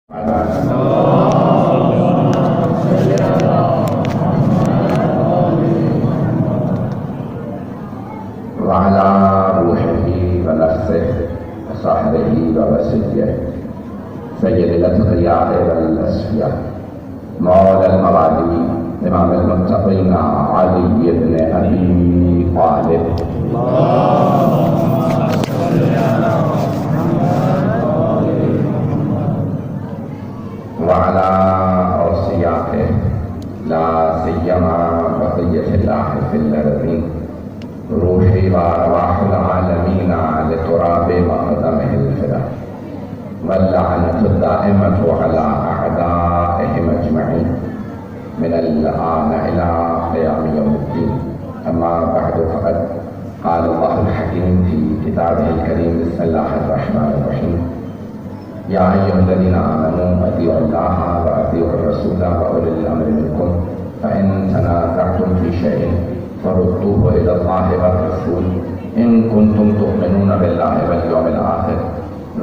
وعلى روحه ونفسه وصحبه ووسيله سيد الأتقياء والأصفياء مولى المبادئ إمام المتقين علي بن أبي طالب وعلى أوصيائه لا سيما بقية الله في الأرضين روحي وأرواح العالمين لتراب مقدمه الفدا واللعنة الدائمة على أعدائهم أجمعين من الآن إلى قيام يوم الدين. أما بعد فقد قال الله الحكيم في كتابه الكريم بسم الله الرحمن الرحيم يا أيها الذين آمنوا أطيعوا الله وأطيعوا الرسول وأولي الأمر منكم فإن تنازعتم في شيء فردوه إلى الله والرسول إن كنتم تؤمنون بالله واليوم الآخر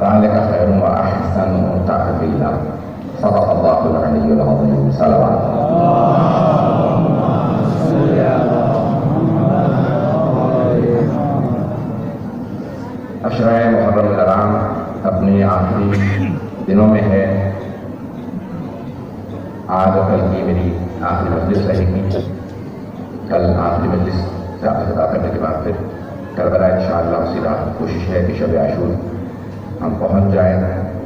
ذلك خير وأحسن تأويلا. صدق الله العلي العظيم. صلوات اشرائے محرم الرام اپنی آخری دنوں میں ہے. آج اور کل کی میری آخری مجلس رہے گی. کل آخری مجلس سے ادا کرنے کے بعد پھر کربلا انشاءاللہ اسی رات کوشش ہے کہ شب عاشور ہم پہنچ جائیں.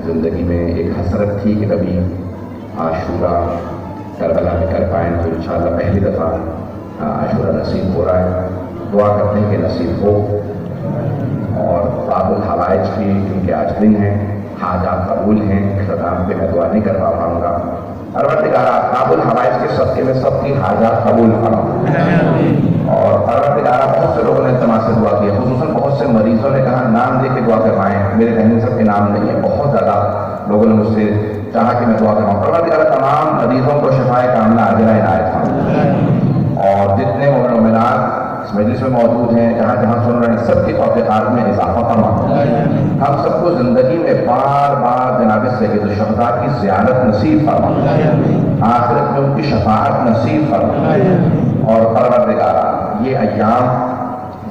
زندگی میں ایک حسرت تھی کہ کبھی عاشورہ کربلا میں کر پائیں تو انشاءاللہ پہلی دفعہ عاشورہ نصیب ہو رہا ہے. دعا کرتے ہیں کہ نصیب ہو. اور باب الحوائج کی کیونکہ آج دن ہیں، حاجات قبول ہیں، اختتام پہ میں دعا نہیں کر پاؤں گا. پروردگارہ باب الحوائج کے صدقے میں سب کی حاجات قبول فرما. اور پروردگارہ بہت سے لوگوں نے التماس سے دعا کی، خصوصاً بہت سے مریضوں نے کہا نام دے کے دعا کروائیں. میرے ذہن میں سب کے نام نہیں ہے. بہت زیادہ لوگوں نے مجھ سے چاہا کہ میں دعا کرواؤں. پروردگارہ تمام مریضوں کو شفائے کاملہ عاجلہ عنایت فرما. اور جتنے مومن و مومنات اس مجلس میں موجود ہیں، جہاں جہاں سن رہے ہیں، سب کی توفیقات میں اضافہ فرما. ہم سب کو زندگی میں بار بار جناب سید الشہداء کی زیارت نصیب فرما. آخرت میں ان کی شفاعت نصیب فرما. اور پروردگارہ یہ ایام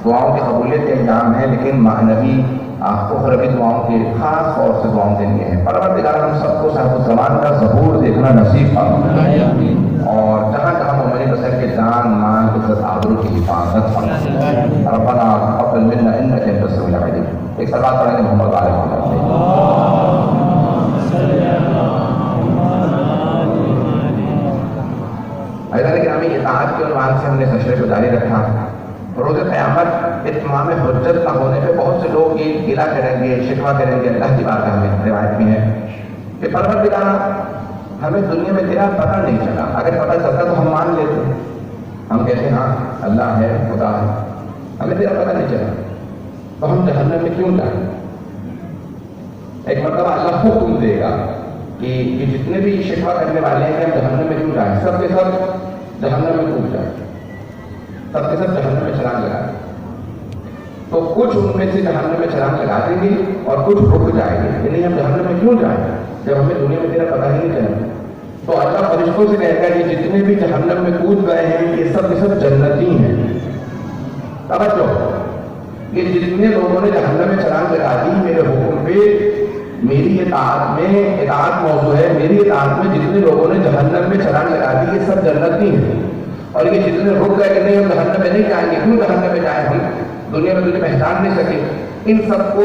دعاؤں کی قبولیت کے ایام ہیں، لیکن معنوی اخروی دعاؤں کے خاص طور سے دعاؤں کے لیے ہیں. پروردگارہ ہم سب کو صاحب الزمان کا ظہور دیکھنا نصیب فرما. اور جہاں جہاں مومنین بسر کے جان مان عزت آبرو کی حفاظت فرما. ربنا تقبل منا انک انت السمیع العلیم. ایک صلوات پڑھیں گے محمد علیہ وسلم. ایسا لیکن ہمیں اطاعت کے عنوان سے ہم نے سلسلے کو جاری رکھا. روز قیامت اتمام حجت نہ ہونے پہ بہت سے لوگ یہ گلہ کریں گے، شکوہ کریں گے. اللہ کی بات ہمیں روایت میں ہے کہ پروردگارہ ہمیں دنیا میں تیرا پتہ نہیں چلا. اگر پتہ چلتا تو ہم مان لیتے. ہم کہتے ہیں ہاں اللہ ہے، خدا ہے، ہمیں تیرا پتہ نہیں چلا تو ہم جہنم میں کیوں جائیں؟ ایک مرتبہ اللہ حکم دے گا کہ جتنے بھی شکوہ کرنے والے ہیں ہم جہنم میں کیوں جائیں؟ سب کے سب جہنم میں کود جائیں، سب کے سب جہنم میں چھلانگ لگائیں. تو کچھ ان میں سے جہنم میں چھلانگ لگا دیں گے اور کچھ رک جائیں گے کہ نہیں ہم جہنم میں کیوں جائیں جب ہمیں دنیا میں تیرا پتہ ہی نہیں چلا. تو اللہ فرشتوں سے کہے گا کہ جتنے بھی جہنم میں کود گئے ہیں یہ سب کے سب جنتی ہیں. توجہ، یہ جتنے لوگوں نے جہنم میں چھلانگ لگا دی میرے حکم پہ، میری اطاعت میں، اطاعت موضوع ہے، میری اطاعت میں جتنے لوگوں نے جہنم میں چھلانگ لگا دی یہ سب جنتی ہیں. اور یہ جتنے رک گئے کہ نہیں ہم جہنم میں نہیں جائیں گے، کیوں جہنم میں جائیں؟ ہم دنیا میں تجھے پہچان نہیں سکے. ان سب کو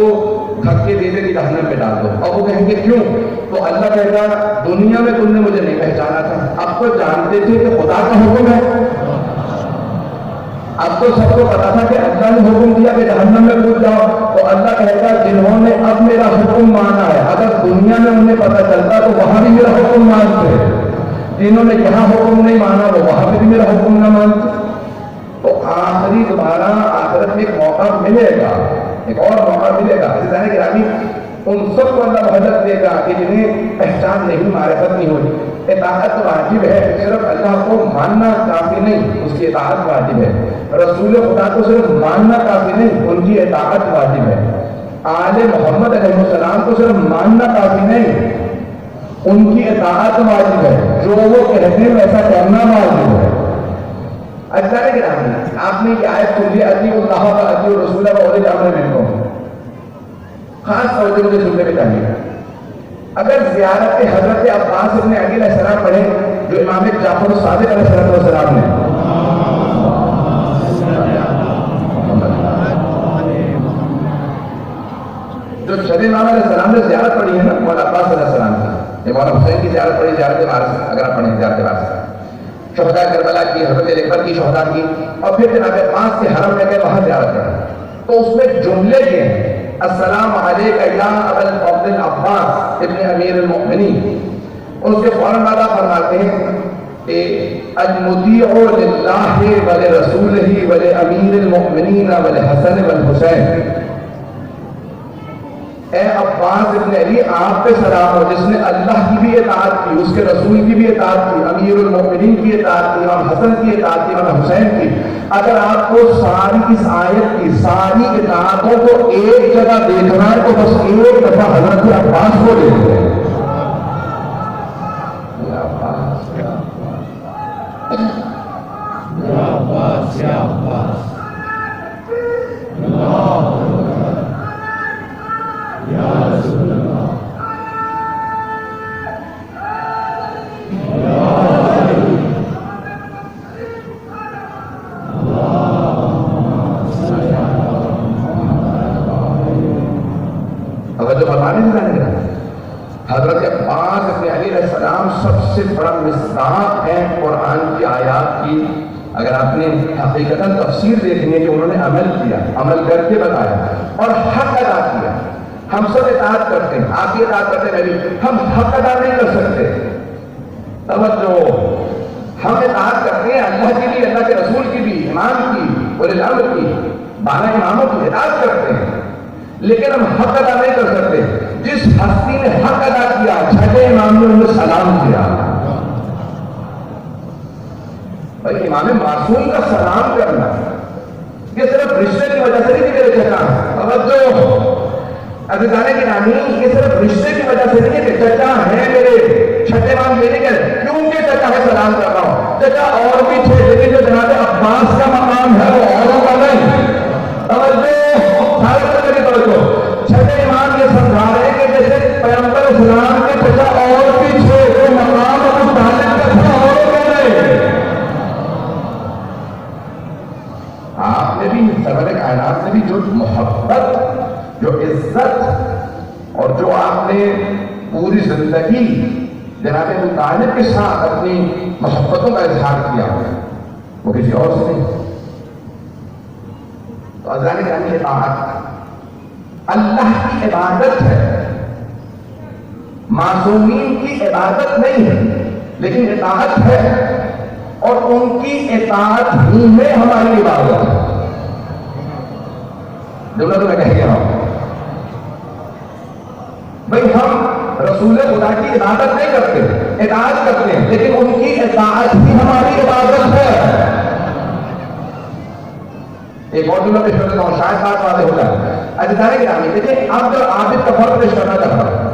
دھکے دے دے کہ جہنم میں ڈال دو. اور وہ کہیں گے کیوں؟ تو اللہ کہے گا دنیا میں تم نے مجھے نہیں پہچانا تھا، اب تو جانتے تھے کہ خدا کا حکم ہے. اب تو سب کو پتا تھا کہ اللہ نے حکم دیا کہ جہنم میں کود جاؤ. تو اللہ کہے گا جنہوں نے اب میرا حکم مانا ہے، اگر دنیا میں انہیں پتا چلتا تو وہاں بھی میرا حکم مانتے. جنہوں نے یہاں حکم نہیں مانا وہ وہاں پہ بھی میرا حکم نہ مانتے. تو آخری دوبارہ آخرت میں ایک موقع ملے گا، ایک اور موقع ملے گا. ان سب کو اللہ مدد دے گا کہ جنہیں پہچان نہیں، معرفت نہیں ہوئی. اطاعت واجب ہے، صرف اللہ کو ماننا کافی نہیں، اس کی اطاعت واجب ہے. رسول خدا کو صرف ماننا کافی نہیں، ان کی اطاعت واجب ہے. آل محمد علیہ السلام کو صرف ماننا کافی نہیں، ان کی اطاعت واجب ہے، جو وہ کہتے ہیں ویسا کرنا واجب ہے۔ اچھا ہے کہ آپ نے یہ آیت سن لی، اطیعوا اللہ و اطیعوا الرسول و اولی الامر منکم، خاص توجہ مجھے سننے میں چاہیے۔ اگر زیارت حضرت عباس ابن عقیل علیہ السلام پڑھیں جو امام جعفر الصادق علیہ السلام نے، جو شب امام علیہ السلام نے زیارت پڑھی ہے نا مولا عباس علیہ السلام کی، یہ مولا حسین کی زیارت پڑھی، زیارت وارث اگر آپ پڑھیں زیارت وارث، شہداء کربلا کی، حضرت اکبر کی شہداء کی، اور پھر جناب عباس کے حرم میں گئے وہاں زیارت پڑھی، تو اس میں جملے یہ ہیں السلام علیکہ یا ابا الفضل عباس ابن امیر المؤمنین، اور اس کے فوراً بعد فرماتے ہیں کہ المطیع للہ ولرسولہ ولامیر المؤمنین ولحسن والحسین، اے عباس ابن علی آپ پہ سلام ہو جس نے اللہ کی بھی اطاعت کی، اس کے رسول کی بھی اطاعت کی، امیر المؤمنین کی اطاعت کی، امام حسن کی اطاعت کی، امام حسین کی۔ اگر آپ کو ساری اس آیت کی ساری اطاعتوں کو ایک جگہ دیکھنا ہے تو بس ایک دفعہ حضرت عباس کو دیکھتے ہیں۔ حضرت عباس ابن علی علیہ السلام سب سے بڑا مصداق ہے قرآن کی آیات کی۔ اگر آپ نے حقیقتاً تفسیر دیکھنی ہے کہ انہوں نے عمل کیا، عمل کر کے بتایا اور حق ادا کیا۔ ہم سب اطاعت کرتے ہیں، آپ بھی اطاعت کرتے ہیں، میں بھی، ہم حق ادا نہیں کر سکتے۔ توجہ، ہم اطاعت کرتے ہیں اللہ کی بھی، اللہ کے رسول کی بھی، امام کی، اولی الامر کی، 12 اماموں کی اطاعت کرتے ہیں، لیکن ہم حق ادا نہیں کر سکتے۔ جس ہستی نے حق ادا کیا، چھٹے امام نے انہیں سلام کیا۔ بھائی امام معصوم کا سلام کرنا یہ صرف رشتے کی وجہ سے نہیں میرے چچا، توجہ عزیزان گرامی، یہ صرف رشتے کی وجہ سے نہیں ہے کہ چچا ہے میرے، چھٹے امام یہ نہیں کہتے کیونکہ چچا ہے سلام کر رہا ہوں۔ چچا اور بھی تھے لیکن جو جناب عباس کا مقام ہے وہ اوروں کا نہیں۔ توجہ، چھٹے امام یہ سمجھا رہے ہیں کہ جیسے پیغمبر اسلام کے چچا اور بھی تھے، جو مقام ابو طالب کا تھا اوروں کا نہیں۔ آپ نے بھی، سرور کائنات نے بھی جو محبت، جو عزت اور جو آپ نے پوری زندگی جناب ابو طالب کے ساتھ اپنی محبتوں کا اظہار کیا وہ کسی اور سے نہیں۔ تو حضرات گرامی، اطاعت اللہ کی عبادت ہے، معصومین کی عبادت نہیں ہے، لیکن اطاعت ہے، اور ان کی اطاعت ہی میں ہماری عبادت ہے۔ جملہ تو میں کہہ گیا ہوں بھائی، ہم رسول خدا کی عبادت نہیں کرتے، اطاعت کرتے ہیں، لیکن ان کی اطاعت ہی ہماری عبادت ہے۔ ایک اور جملہ پیش کر دیتا ہوں، شاید بات واضح ہو جائے۔ عزیزان گرامی، دیکھیں اب جو عابد کا فرق پیش کرنا چاہتا ہے،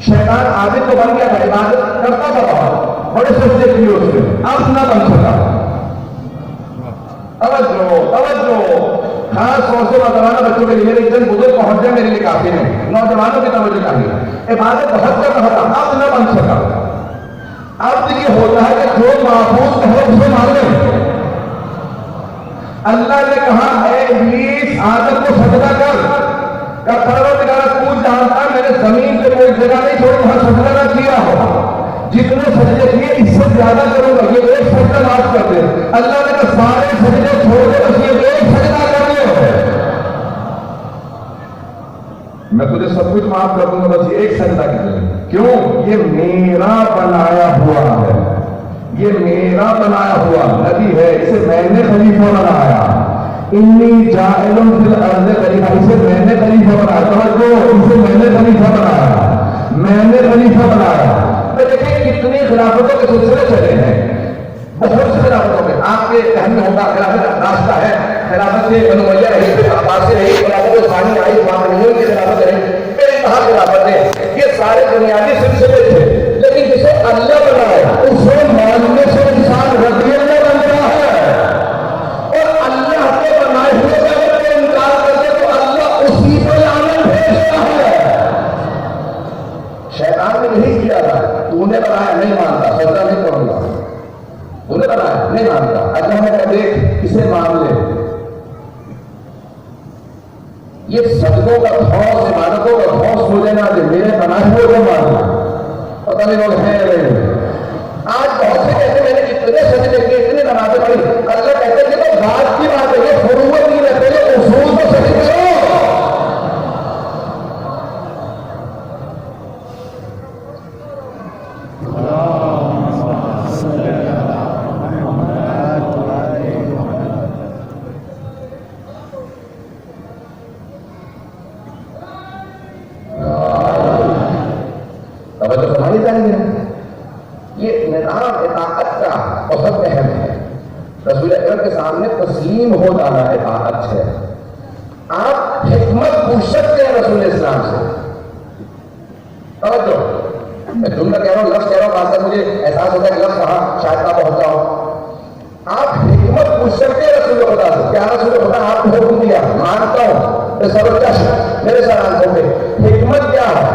شیطان عابد تو بن گیا تھا، عبادت کرتا تھا بہت، بڑے سجدے کیے اس نے، اب نہ بن سکا۔ توجہ، خاص طور سے نوجوانوں بچوں کے لیے، میرے ایک دن بزرگ پہنچ جائے میرے لیے کافی نہیں، نوجوانوں کی توجہ چاہیے۔ عبادت بہت کرتا تھا، اب نہ بن سکا۔ اب یہ ہوتا ہے کہ جو محفوظ ہے اسے مان لیں۔ اللہ نے کہا اے ابلیس آدم کو سجدہ کر پروردگار تو جانتا ہے میں نے زمین پہ کوئی جگہ نہیں چھوڑی وہاں سجدہ نہ کیا ہو، جتنے سجدے کیے اس سے زیادہ کروں گا، یہ ایک سجدہ معاف کر دے۔ اللہ نے کہا سارے سجدے چھوڑ دے، بس یہ ایک سجدہ کر لے، میں تجھے سب کچھ معاف کر دوں گا، بس یہ ایک سجدہ کر لے۔ کیوں؟ یہ میرا بنایا ہوا ہے، یہ میرا بنایا ہوا نبی ہے، اسے میں نے خلیفہ بنایا۔ انی جاعل فی الارض خلیفہ، اسے میں نے خلیفہ بنایا۔ توجہ، اسے میں نے خلیفہ بنایا، میں نے خلیفہ بنایا۔ تو دیکھیں کتنی خلافتوں کے سلسلے چلے ہیں، بہت سے خلافتوں کے۔ آپ کے ذہن میں ہوگا خلافت راستہ ہے، خلافت بنو امیہ رہی، پھر عباسی رہی، خلافت ثانی آئی، امام المؤمنین کی خلافت رہی، پھر کہاں خلافت ہے؟ یہ سارے بنیادی سلسلے تھے۔ اللہ بنائے اسے ماننے سے انسان رضی اللہ بنتا ہے، اور اللہ کے بنائے ہوئے کا جب کوئی انکار کرتے تو اللہ اسی پر لعنت بھیجتا ہے۔ شیطان نے یہی کیا تھا، تو نے بنایا نہیں مانتا، سجدہ نہیں کروں گا، تو نے بنایا نہیں مانتا، اللہ نے کہا دیکھ اسے مان لے۔ یہ سجدوں کا خوف، عبادتوں کا خوف ہو لینا کہ میرے بنائے ہوئے کو ماننا، پتہ نہیں لوگ ہیں نہیں۔ آج بہت سے کہتے ہیں میں نے اتنے سجدے کیے، اتنے نمازیں پڑھی، اللہ کہتے ہیں کہ تو ذات کی بات ہے، یہ فروعت نہیں رہتے، یہ اصول تو صحیح کرو۔ یہ نظام اطاعت کا بہت اہم ہے، رسول اکرم کے سامنے تسلیم ہو جانا اطاعت ہے۔ آپ حکمت پوچھ سکتے ہیں رسول اسلام سے، توجہ میں جملہ کہہ رہا ہوں، لفظ کہہ رہا ہوں، بعد مجھے احساس ہوتا ہے کہ لفظ کہاں شاید نہ پہنچا ہو۔ آپ حکمت پوچھ سکتے ہیں رسول خدا سے، کیا رسول خدا آپ کو حکم دیا؟ مانتا ہوں، میرے ساتھ آنسر دے، حکمت کیا ہے،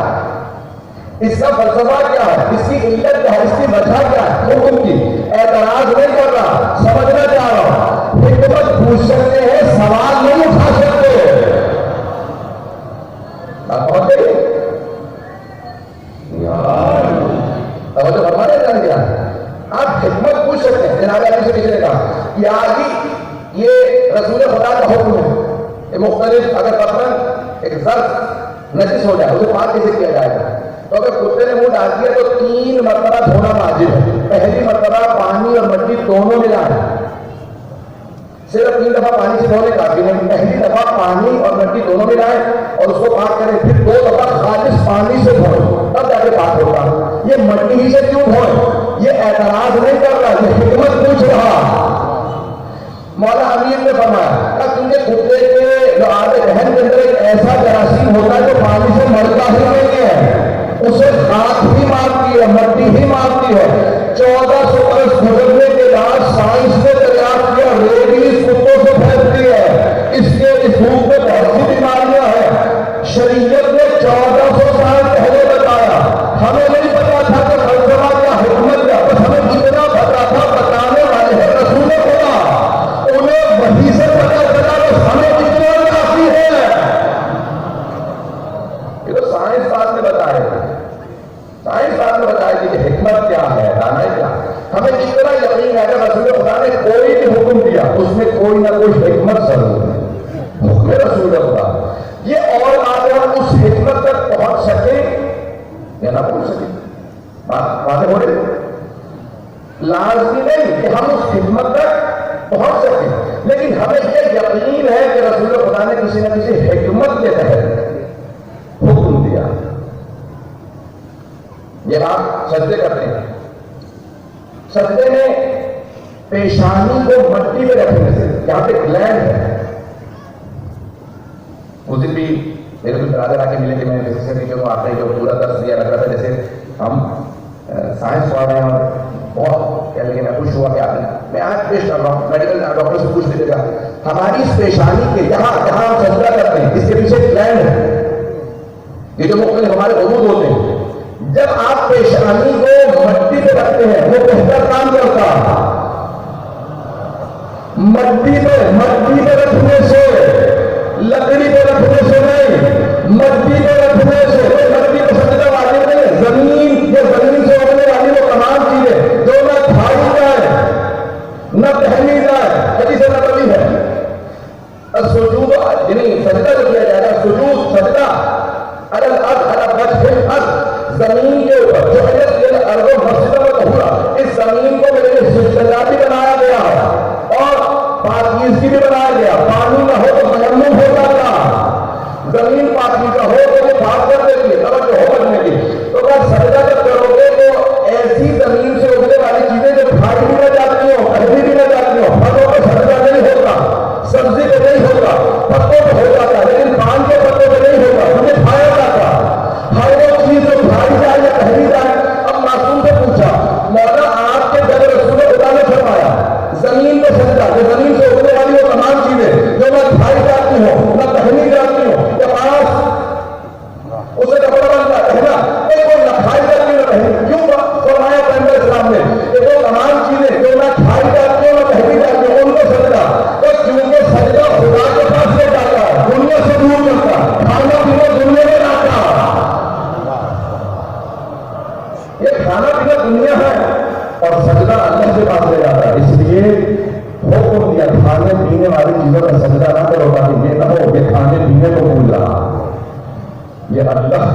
اس کا فلسفہ کیا ہے، اس کی علت کیا ہے، اس کی وجہ کیا ہے، حکم کی اعتراض نہیں کر رہا، سمجھنا چاہ رہا ہوں۔ حکمت پوچھ سکتے ہیں، سوال نہیں اٹھا سکتے۔ آپ پہنچے توجہ فرما رہے ہیں کیا؟ آپ حکمت پوچھ سکتے ہیں، جناب علی سے کسی نے کہا یا علی یہ رسول خدا کا حکم ہے، یہ مختلف اگر مثلاً ایک ظرف نجس ہو جائے اسے پاک کیسے کیا جائے گا؟ تو اگر کتے نے منہ ڈال دیا تو 3 مرتبہ دھونا واجب ہے۔ پہلی مرتبہ پانی اور مٹی دونوں ملائیں، صرف 3 دفعہ پانی سے دھونے کافی نہیں، پہلی دفعہ پانی اور مٹی دونوں ملائیں اور اس کو پاک کریں، پھر 2 دفعہ خالص پانی سے دھوئیں، تب جا کے پاک ہوگا۔ یہ مٹی ہی سے کیوں دھوئیں؟ یہ اعتراض نہیں کر رہا، یہ حکمت پوچھ رہا۔ مولا امیر نے فرمایا کہ کیونکہ کتے کے لعاب رحم کے اندر ایک ایسا جراثیم ہوتا ہے جو پانی سے مرتا ہی نہیں ہے، اسے خاک ہی مارتی ہے، مٹی ہی مارتی ہے۔ 1400 برس گزرنے کے بعد سائنس نے دریافت کیا ریبیز کتوں سے پھیلتی ہے، اس کے اس دھوپ میں بہت سی بیماریاں ہیں۔ شریعت نے 1400 سال پہلے بتایا، ہمیں نہیں پتا تھا کہ فلسفہ کیا، حکمت کیا، بس ہمیں اتنا پتا تھا بتانے والے ہیں رسول خدا، انہیں وحی سے پتا چلا، بس ہمیں اتنا کافی ہے۔ یہ تو سائنس بعد میں بتائے، سائنس بعد میں بتائے کہ حکمت کیا ہے، دانائی کیا۔ ہمیں اتنا یقین ہے کہ رسول خدا نے کوئی بھی حکم دیا اس میں کوئی نہ کوئی حکمت ضرور ہے، حکم رسول خدا۔ یہ اور بات ہے ہم اس حکمت تک پہنچ سکیں یا نہ پہنچ سکیں، باتیں ہو رہی، لازمی نہیں کہ ہم اس حکمت تک پہنچ سکیں، لیکن ہمیں یہ یقین ہے کہ رسول خدا نے کسی نہ کسی حکمت کے تحت حکم دیا۔ یہ آپ سجدے کرتے ہیں، سجدے میں پیشانی کو مٹی میں رکھنے سے، یہاں پہ گلینڈ ہے، اس دن بھی میرے کچھ برادر آ کے ملے کہ میں کسی سے جو آتے ہیں جو پورا درس دیا لگ رہا تھا جیسے ہم سائنس پڑھ رہے ہیں، اور بہت کہہ لگے میں خوش ہوا کہ آپ نے، میں آج پیش کر رہا ہوں، میڈیکل ڈاکٹر سے پوچھ لیجیے گا ہماری اس پیشانی کے یہاں جہاں ہم سجدہ کرتے ہیں اس کے پیچھے گلینڈ ہے، یہ جو مختلف ہمارے عروج ہوتے ہیں، جب آپ پیشانی کو مٹی پہ رکھتے ہیں وہ بہتر کام کرتا، مٹی پہ رکھنے سے، لکڑی پہ رکھنے سے نہیں، مٹی پہ رکھنے سے، مٹی پہ سجدہ واجب نہیں ہے، زمین سے اگنے والی وہ تمام چیزیں جو نہ کھائی جائے نہ پہنی جائے، حدیث نبوی ہے، السجود یعنی سجدہ جو کیا جائے گا، سجود سجدہ علی الارض علی وجہ الارض، زمین کے اوپر جو الارض مسجد و طہورا، اس زمین کو میرے لیے سجدہ بھی بنایا گیا اور پاکیزگی بھی بنایا گیا، پانی نہ ہو تو تیمم ہو جاتا، زمین پاکیزہ ہو تو وہ پاک کر دیتی ہے، توجہ ہو کرنے کی۔ تو اگر سجدہ جب کرو گے تو ایسی زمین سے اگنے والی چیزیں جو کھائی بھی نہ جاتی ہو، پہلی بھی نہ جاتی ہو، پھلوں پہ سجدہ نہیں ہوتا، سبزی پہ نہیں ہوتا، پتوں پہ ہو جاتا، لیکن پان کے پتوں پہ نہیں ہوتا، انہیں کھایا جاتا۔ ہر وہ چیز جو کھائی جائے یا پہلی جائے، اب معصوم سے پوچھا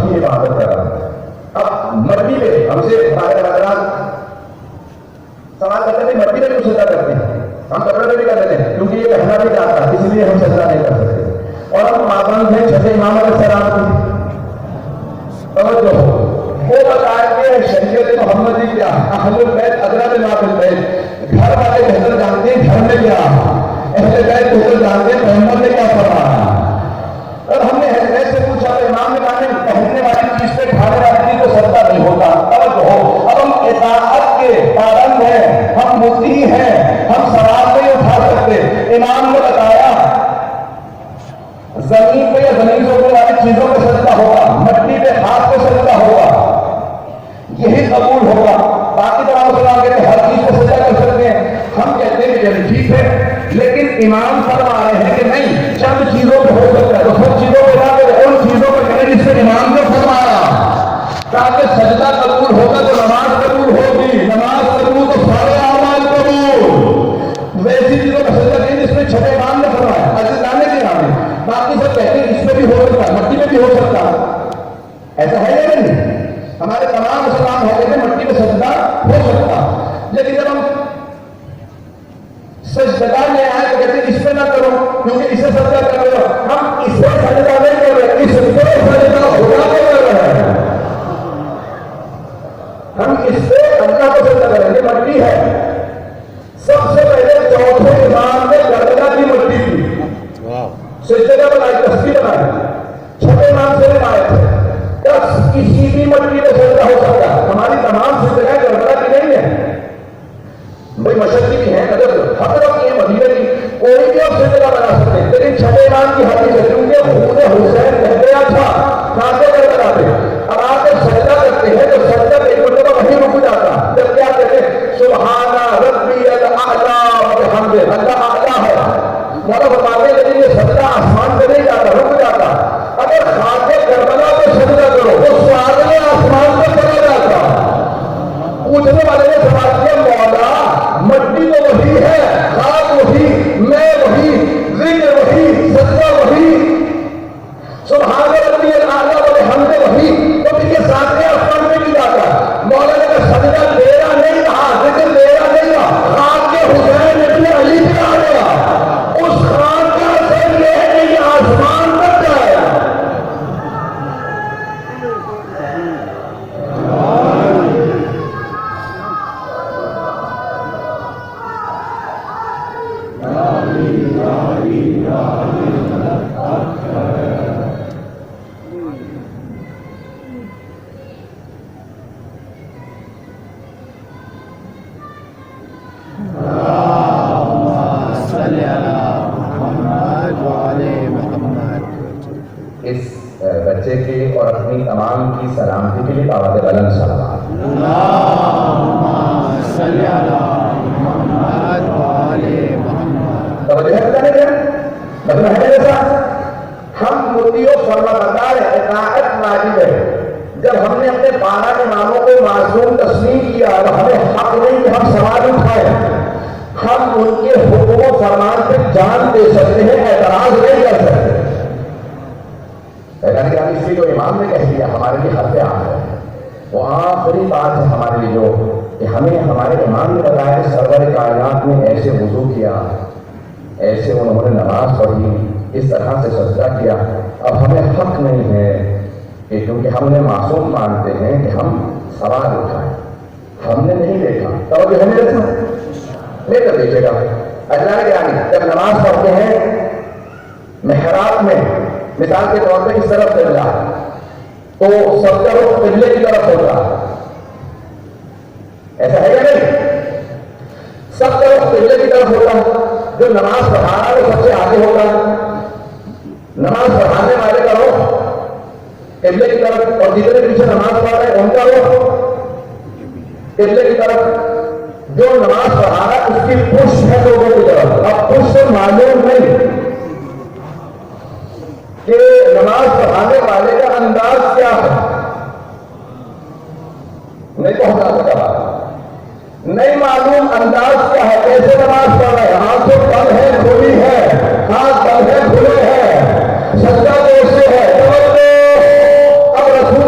کی عبادت کر رہا ہے. اب مٹی پہ ہم سے ہمارے حضرات سوال کرتے ہیں مٹی پہ کیوں سجدہ کرتے ہیں؟ ہم کپڑے پہ بھی کر دیتے ہیں کیونکہ یہ کہنا بھی چاہتا ہے، اس لیے ہم سجدہ نہیں کر سکتے. اور ہم پابند ہیں چھٹے امام علیہ السلام کی. توجہ ہو، وہ بتائیں گے شریعت محمدی کیا، اہل البیت ادری بما فی البیت. گھر والے بہتر جانتے ہیں گھر میں کیا، اہل بیت بہتر جانتے ہیں محمد نے کیا فرمایا. اور ہم نے اہل بیت سے پوچھا تو امام نے کہا کہ پہننے والی چیز پہ کھانے والی چیز تو سجدہ نہیں ہوتا. توجہ ہو، اب ہم اطاعت کے پابند ہیں، ہم مطیع ہیں، ہم سوال نہیں اٹھا سکتے. امام نے بتایا زمین پہ یا زمین سے اڑنے والی چیزوں پہ سجدہ ہوگا، مٹی پہ ہاتھ پہ سجدہ ہوگا، یہی قبول ہوگا. باقی تمام مسلمان کہتے ہیں ہر چیز پہ سجدہ کر سکتے ہیں. ہم کہتے ہیں کہ ٹھیک ہے، لیکن امام فرما رہے ہیں کہ نہیں، چند چیزوں پہ ہو سکتا ہے تو سب چیزوں پہ نہ کرے، ان چیزوں پہ کرے جس سے امام نے فرمایا، تاکہ سجدہ قبول ہوگا تو نماز قبول ہوگی، نماز قبول تو سارے اعمال قبول. ویسی چیزوں کا سجدہ نہیں جس میں چھٹے امام نے فرمایا. ایسے جانے کے نام ہے باقی سب کہتے ہیں اس میں بھی ہو سکتا ہے، مٹی میں بھی ہو سکتا ہے. ایسا ہے یا نہیں؟ ہمارے تمام اسلام ہے کہ مٹی میں سجدہ ہو سکتا، لیکن جب ہم سجدہ میں آئے تو کہتے ہیں اس پہ نہ کرو کیونکہ اسے سجدہ کر رہے ہو. ہم اس سے سجدہ نہیں کر رہے، اس پہ سجدہ خدا کو کر رہے ہیں. ہم اس سے اللہ کو سجدہ کریں گے. مٹی ہے، سب سے پہلے چوتھے امام نے گردنا کی مٹی کی سجدہ بنائی، تصویر بنائی، چھٹے امام سے بنائے تھے. کسی بھی مٹی میں سجدہ ہو سکتا ہے. ہماری تمام سجدہ گردنا کی نہیں ہے، بھائی مشرقی بھی ہیں، اگر حضرت کی ہے مدینہ کی، کوئی بھی آپ سجدہ بنا سکتے ہیں. لیکن چھٹے امام کی حدیث ہے کیونکہ خون حسین کہہ گیا تھا کھاتے کر بناتے. اب آپ جب سجدہ کرتے ہیں تو سجدہ ایک مرتبہ وہیں رک جاتا. جب کیا کہتے ہیں سبحان ربی الاعلی وبحمدہ، اللہ اعلیٰ ہے مولا فرماتے ہیں، لیکن یہ سجدہ آسمان سے نہیں جاتا، رک جاتا. اگر خاکے کربلا پہ سجدہ کرو وہ سارے آسمان پہ چلا جاتا. پوچھنے والے نے سوال کیا مولا مٹی تو وہی ہے، خاک وہی، میں وہی، ذکر وہی، سجدہ وہی، سبحان ربی الاعلی وبحمدہ وہی، تو پھر یہ سارے آسمان پہ نہیں جاتا. مولا نے کہا سجدہ تیرا نہیں رہا، ذکر تیرا نہیں رہا، خاک کے حسین ابن علی پہ آ گیا. اس خاک کا اثر یہ ہے کہ یہ آسمان تک جائے. اس بچے کے اور اپنی تمام کی سلامتی کے لیے آواز بلند صلوات. توجہ ہے بتانے کیا مطلب ہے جیسا ہم مطیع و فرمانبردار اطاعت واجب ہے. جب ہم نے اپنے پارا کے ناموں کو معصوم تسلیم کیا اور ہمیں حق نہیں کہ ہم سوال اٹھائے، ہم ان کے حکم و فرمان پہ جان دے سکتے ہیں، اعتراض نہیں کر سکتے. اس لیے جو امام نے کہہ دیا ہمارے لیے حد عام ہے. وہ آخری بات ہے ہمارے لیے جو کہ ہمیں ہمارے امام نے بتایا کہ سرور کائنات نے ایسے وضو کیا، ایسے انہوں نے نماز پڑھی، اس طرح سے سجدہ کیا. اب ہمیں حق نہیں ہے کہ کیونکہ ہم نے معصوم مانتے ہیں کہ ہم سوال اٹھائیں. ہم نے نہیں دیکھا، توجہ ہمیں دیکھا لے کر دیکھے گا. اللہ کے آگے جب نماز پڑھتے ہیں محراب میں مثال کے طور پہ اس طرف قبلہ تو سب کا رخ قبلے کی طرف ہوتا، ایسا ہے یا نہیں؟ سب کا رخ قبلے کی طرف ہوتا. جو نماز پڑھانا وہ سب سے آگے ہوتا. نماز پڑھانے والے کا رخ قبلے کی طرف اور جتنے پیچھے نماز پڑھ رہے ہیں ان کا رخ قبلے کی طرف. جو نماز پڑھا رہا ہے اس کی پشت ہے لوگوں کی طرف. اب پشت سے معلوم نہیں کہ نماز پڑھانے والے کا انداز کیا ہے، نہیں پہنچا سکا، نہیں معلوم انداز کیا ہے، کیسے نماز پڑھ رہے ہیں، آنکھیں بند ہے کھلی ہے، ہاتھ بند ہے کھلے ہیں، سجدہ کیسے ہے. اب رسول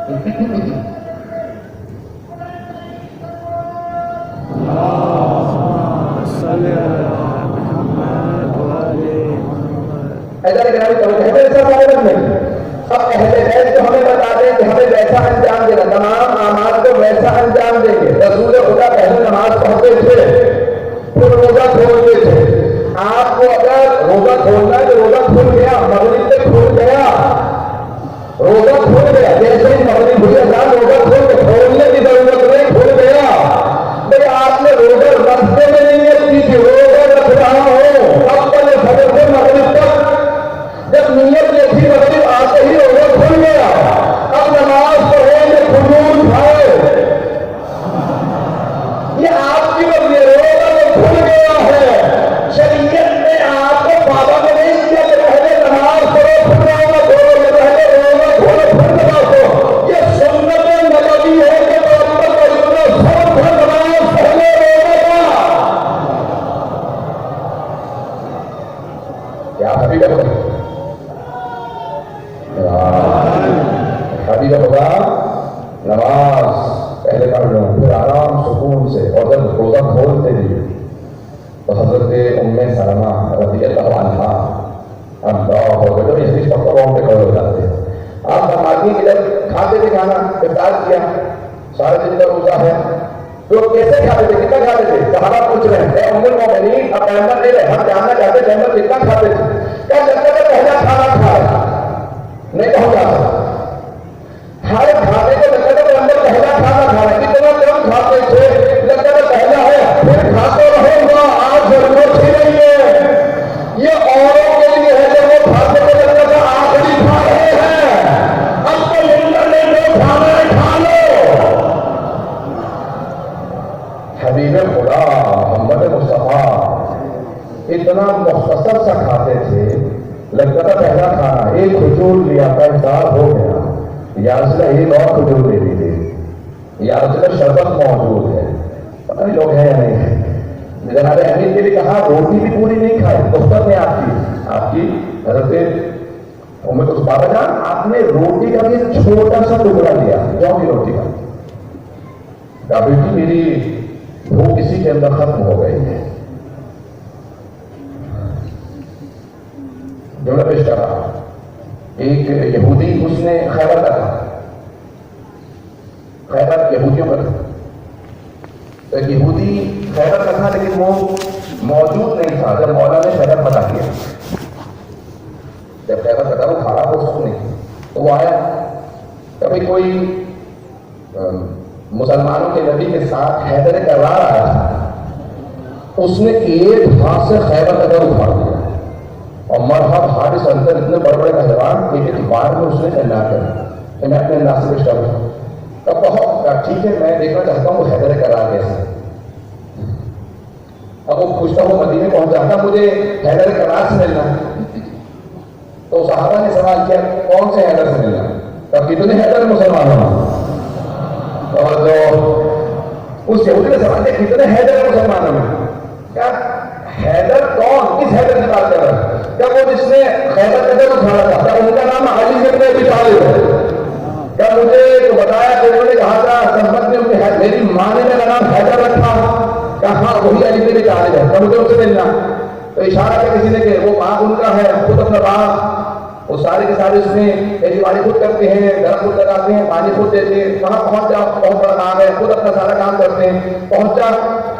اب اہل بیت تو ہمیں بتا دیں کہ ہمیں ویسا انجام دینا، تمام اعمال کو ویسا انجام دیں گے۔ رسول خدا پہلے نماز پڑھتے تھے، پھر روزہ کھولتے تھے۔ آپ کو اگر روزہ کھولنا ہے تو روزہ کھل گیا، مغرب سے کھل گیا، روزہ کھل گیا، جیسے ہی مغرب ہوئی اذان روزہ کھول کے کھولنے کی ضرورت نہیں، کھل گیا۔ بھئی آپ نے روزہ رکھتے میں نیت کی تھی، روزہ رکھ رہا ہو اب پہلے فجر سے مغرب تک، جب نیت یہ تھی مغرب آتے ہی روزہ کھل گیا، اب نماز پڑھیں گے کھجور کھائے، یہ آپ کی وجہ روزہ تو کھل گیا ہے۔ شریعت نے آپ کو پابند نہیں کیا کہ پہلے نماز پڑھو پھر روزہ کھولو، یہ پہلے روزہ کھولو پھر نماز پڑھو، یہ سنت نبوی ہے کہ محمد رسول اللہ سب سے نماز پہلے روزہ کا کیا حبیب خدا نماز پہلے پڑھ لوں پھر آرام سکون سے، اور جب روزہ کھولتے بھی تو حضرت ام سلمہ رضی اللہ عنہا اللہ ہو گئے، اس لیے پکڑوں پہ کھڑے ہو جاتے ہیں۔ آپ فرماتی ہیں کہ جب کھاتے تھے کھانا افطار کیا، سارے دن کا روزہ ہے، تو کیسے کھاتے تھے، کتنا کھاتے تھے؟ صحابہ پوچھ رہے ہیں، اے ام المؤمنین آپ پیغمبر دے رہے، ہم جاننا چاہتے ہیں پیغمبر کتنا کھاتے تھے؟ کیا لگتا ہے پہلا کھانا کھایا نہیں کہوں گا، ہر کھانے کو لگتا ہے پیغمبر پہلا کھانا کھانا، کتنا کم کھاتے تھے، لگتا ہے پہلا ہے، پھر کھاتے رہو گا، آج ضرورت ہی نہیں ہے، یہ اوروں کے لیے ہے جب وہ کھاتے تھے لگتا تھا آخری کھا رہے ہیں، اب تو ملنا نے جو کھانا ہے کھا لو۔ حبیب خدا محمد مصطفیٰ اتنا مختصر سا کھاتے تھے، لگتا تھا پہلا کھانا، ایک کھجور لیا کا افطار ہو گیا، یا رسول اللہ ایک اور کھجور دے دیتے، یا رسول اللہ شربت موجود ہے، پتہ نہیں لوگ ہیں یا نہیں ہے۔ جناب امیر کے لیے کہا روٹی بھی پوری نہیں کھائی، دفتر میں آپ کی حضرت امت عثمانہ جان آپ نے روٹی کا بھی چھوٹا سا ٹکڑا لیا، جو کی روٹی کا، کہا بیٹی میری بھوک اسی کے اندر ختم ہو گئی ہے۔ جملہ پیش کر رہا ایک یہودی، اس نے خیبر کا تھا، خیبر یہودیوں کا تھا، ایک یہودی خیبر کا تھا لیکن وہ موجود نہیں تھا جب مولا نے خیبر فتح کیا، جب خیبر فتح وہ کھڑا ہو سکوں نہیں، تو وہ آیا، کبھی کوئی مسلمانوں کے نبی کے ساتھ حیدر کرار آیا تھا، اس نے ایک ہاتھ سے خیبر کا در اٹھا دیا، اور مرحب حارث اندر اتنے بڑے بڑے پہلوان ایک اعتبار میں اس نے تیار کر کہ میں اپنے انداز سے پیش کروں، تب بہت ٹھیک ہے میں دیکھنا چاہتا ہوں وہ حیدر کرار کیسے، اب وہ پوچھتا ہوں مدینے پہنچ جاتا مجھے حیدر کرار سے ملنا، تو صحابہ نے سوال کیا کون سے حیدر سے ملنا، تب کتنے حیدر مسلمانوں، اور جو اس یہودی نے سوال کیا کتنے حیدر مسلمانوں میں، کیا حیدر کون، کس حیدر کی بات کر رہا ہے، کیا وہ جس نے خیبر قدر اٹھانا تھا، کیا ان کا نام علی ابن ابی طالب ہے، کیا مجھے تو بتایا کہ انہوں نے کہا تھا سنبت نے میری ماں نے میرا نام حیدر رکھا، کہا وہی علی ابن ابی طالب ہے، کیا مجھے ان سے ملنا، تو اشارہ کیا کسی نے کہ وہ باغ ان کا ہے، خود اپنا باغ، وہ سارے کے سارے اس میں کھیتی باڑی خود کرتے ہیں، درخت خود لگاتے ہیں، پانی خود دیتے ہیں، کہاں پہنچ جا بہت بڑا کام ہے، خود اپنا سارا کام کرتے ہیں، پہنچا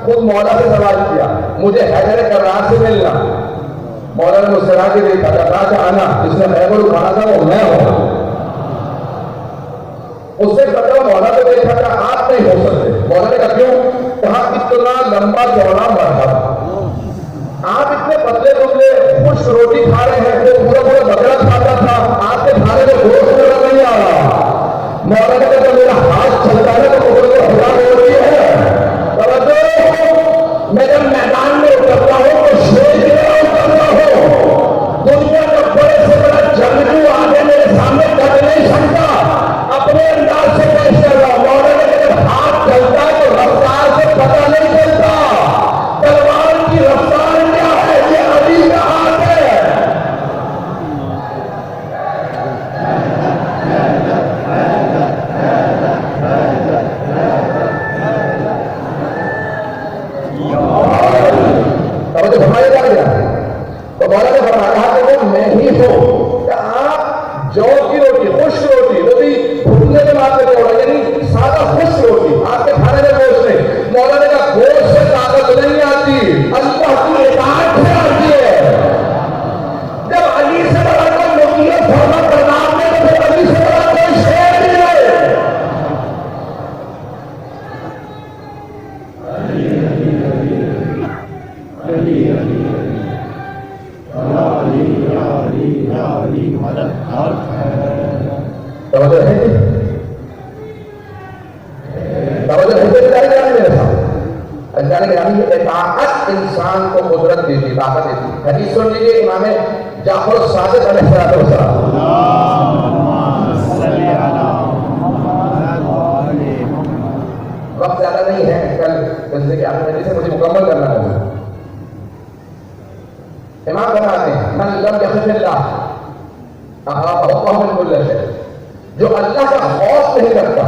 خود مولا سے سوال کیا مجھے حیدر کرار سے ملنا، مولا نے مسکرا کے دیکھا کہا سے آنا، جس نے خیبر اٹھانا تھا وہ میں ہوں، اس سے کہا مولا کو دیکھا کہ آپ نہیں ہو سکتے، مولا نے کہا کیوں، کہا اتنا لمبا چوڑا مرحبا، آپ اتنے پتلے پتلے خوش روٹی کھا رہے ہیں، وہ پورا پورا بکرا کھاتا تھا، آپ کے کھانے میں گوشت نظر نہیں آ رہا، مولا نے کہا میرا ہاتھ چلتا ہے تو وہ خدا ہوتی ہے، توجہ میں جب میدان میں اترتا ہوں تو شیر کی طرح اترتا ہوں، دنیا کا بڑے سے بڑا جنگجو آگے میرے سامنے کر نہیں سکتا، اپنے انداز سے پیش کر رہا ہوں، مولا نے کہا جب ہاتھ چلتا ہے تو رفتار سے پتہ نہیں چلتا، تلوار کی رفتار کیا ہے، یہ علی کا ہاتھ ہے، عزیزان گرامی اطاعت انسان کو قدرت دیتی ہے، طاقت دیتی ہے۔ حدیث سن لیجیے امام جعفر الصادق علیہ السلام، وقت زیادہ نہیں ہے، کل جلسے کے آخر سے مجھے مکمل کرنا ہوگا۔ امام فرماتے ہیں من لم یخف اللہ اخاف اللہ من کل شیء، جو اللہ کا خوف نہیں کرتا،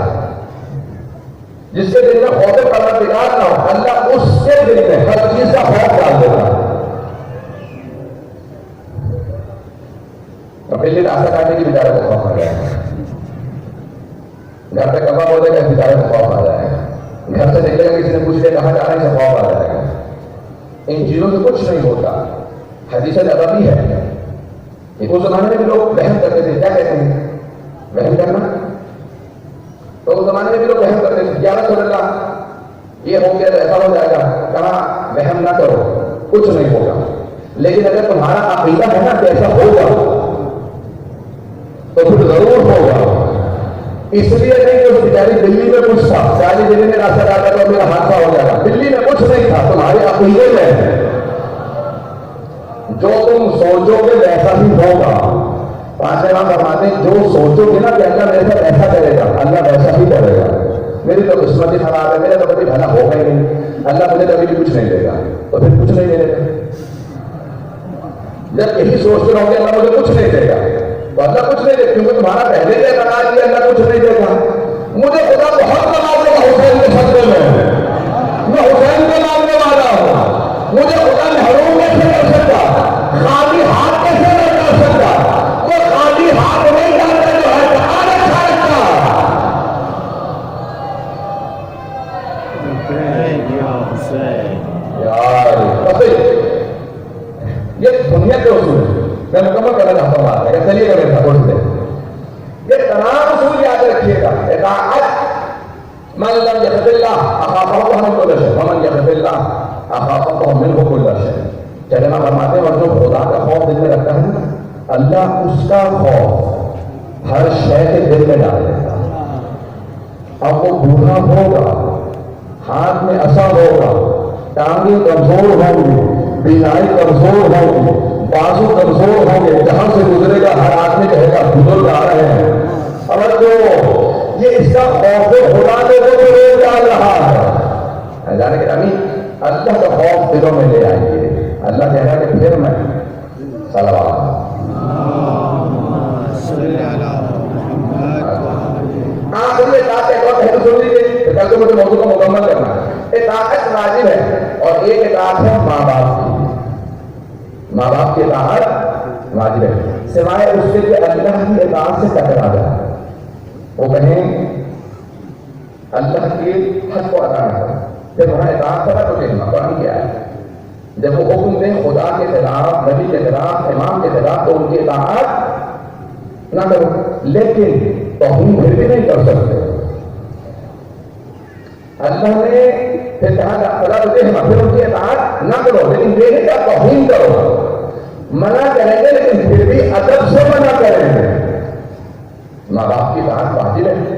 جس کے دل میں خوف پروردگار نہ ہو، اللہ اس کے دل میں ہر چیز کا خوف ڈال دیتا ہے۔ تو پہلے راستہ کاٹنے کی بیچارے کو خوف آ جائے گا، گھر پہ کباب ہو جائے گا بیچارے کو خوف آ جائے گا، گھر سے نکلے گا کسی نے پوچھ لے کہاں جا رہے ہیں سے خوف آ جائے گا۔ ان چیزوں سے کچھ نہیں ہوتا۔ حدیث نبوی ہے، اس زمانے میں بھی لوگ وہم کرتے تھے، کیا کہتے ہیں وہم کرنا؟ تو اس زمانے میں بھی لوگ وہم کرتے تھے، یا رسول اللہ یہ ہو گیا تو ایسا ہو جائے گا، کہا وہم نہ کرو، کچھ نہیں ہوگا، لیکن اگر تمہارا عقیدہ ہے نا کہ ایسا ہوگا تو پھر ضرور ہوگا۔ اس لیے نہیں کہ اس بیچاری دلی میں کچھ تھا، ساری دلی میں راستہ ڈالا تو میرا حادثہ ہو جائے گا، دلی میں کچھ نہیں تھا، تمہارے عقیدے میں ہے، جو تم سوچو گے ویسا ہی ہوگا۔ پانچ امام فرماتے ہیں جو سوچو گے نا کہ اللہ میرے ساتھ ایسا کرے گا، اللہ ویسا ہی کرے گا۔ میری تو قسمت ہی خراب ہے، میرا تو کبھی بھلا ہوگا ہی نہیں، اللہ مجھے کبھی بھی کچھ نہیں دے گا، تو پھر کچھ نہیں دے گا۔ جب یہی سوچتے رہو گے اللہ مجھے کچھ نہیں دے گا، تو اللہ کچھ نہیں دے گا، کیونکہ تمہارا پہلے سے اعتقاد کیا اللہ کچھ نہیں دے گا۔ مجھے خدا بہت نوازے گا حسین کے صدقے میں حسین کا نام والا ہوں، مجھے خدا محروم کیسے کر سکتا، خالی ہاتھ کیسے نہیں کر سکتا، وہ خالی ہاتھ نہیں ڈالتا جو ہے کہاں اچھا رکھتا۔ یار یہ دنیا کے اصول ہے، میں مکمل کرنا چاہتا ہوں بات ہے، چلیے گا میرے ساتھ تھوڑی دیر۔ یہ تمام اصول یاد رکھیے گا۔ اطاعت من لم یخف اللہ اخافہ من کل شیء ومن یخف اللہ اخافہ منہ کل شیء۔ چلنا فرماتے ہیں اور جو خدا کا خوف دل میں رکھتا ہے نا، اللہ اس کا خوف ہر شے کے دل میں ڈال دیتا ہے۔ اب وہ بوڑھا ہوگا، ہاتھ میں عصا ہوگا، ٹانگیں کمزور ہوں گی، بینائی کمزور ہوگی، بازو کمزور ہوں گے، جہاں سے گزرے گا ہر آدمی کہے گا بزرگ آ رہے ہیں۔ اور جو یہ اس کا خوف خدا لوگوں کو روک ڈال رہا ہے، جانے کے ابھی اللہ کا خوف دلوں میں لے آئیے۔ اللہ کہہ رہا ہے کہ پھر میں صلوات آخری اطاعت ایک اور پہلو سن لیجیے، کل کو مجھے موضوع کو مکمل کرنا ہے۔ اطاعت واجب ہے اور ایک اطاعت ہے ماں باپ کی، ماں باپ کی اطاعت واجب ہے، سوائے اس کے کہ اللہ کی اطاعت سے ٹکرا جائے، وہ کہیں اللہ کے حق کو ادا نہ کریں، پھر وہاں اطاعت کرا تو کہنا قرآن کیا ہے، جب وہ حکم دیں خدا کے خلاف، نبی کے خلاف، امام کے خلاف تو ان کی اطاعت نہ کرو، لیکن توہین پھر بھی نہیں کر سکتے۔ اللہ نے پھر کہا خدا تو دیکھنا، پھر ان کی اطاعت نہ کرو، لیکن دیکھنے کا توہین کرو، منع کریں گے لیکن پھر بھی ادب سے منع کریں گے۔ ماں باپ کی اطاعت واجب ہے،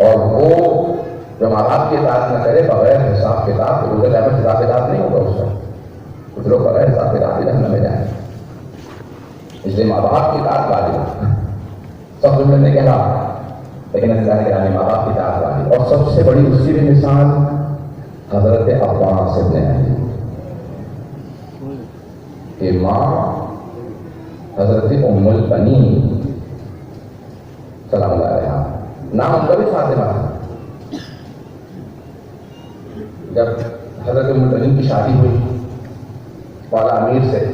اور وہ جو ماں باپ کی اطاعت نہ کرے بغیر حساب کتاب، روز قیامت حساب کتاب نہیں ہوگا اس کا، کچھ لوگ بغیر حساب کتاب بھی جہنم میں جائیں۔ اس لیے ماں باپ کی اطاعت واجب ہے، سب دنیا نے کہا، لیکن اللہ کے ماں باپ کی اطاعت واجب، اور سب سے بڑی اس کی بھی مثال حضرت عباس ابن علی کہ ماں حضرت ام البنین سلام اللہ علیہ، نام ان کا بھی فاطمہ تھا۔ جب حضرت ام البنین کی شادی ہوئی والا امیر سے،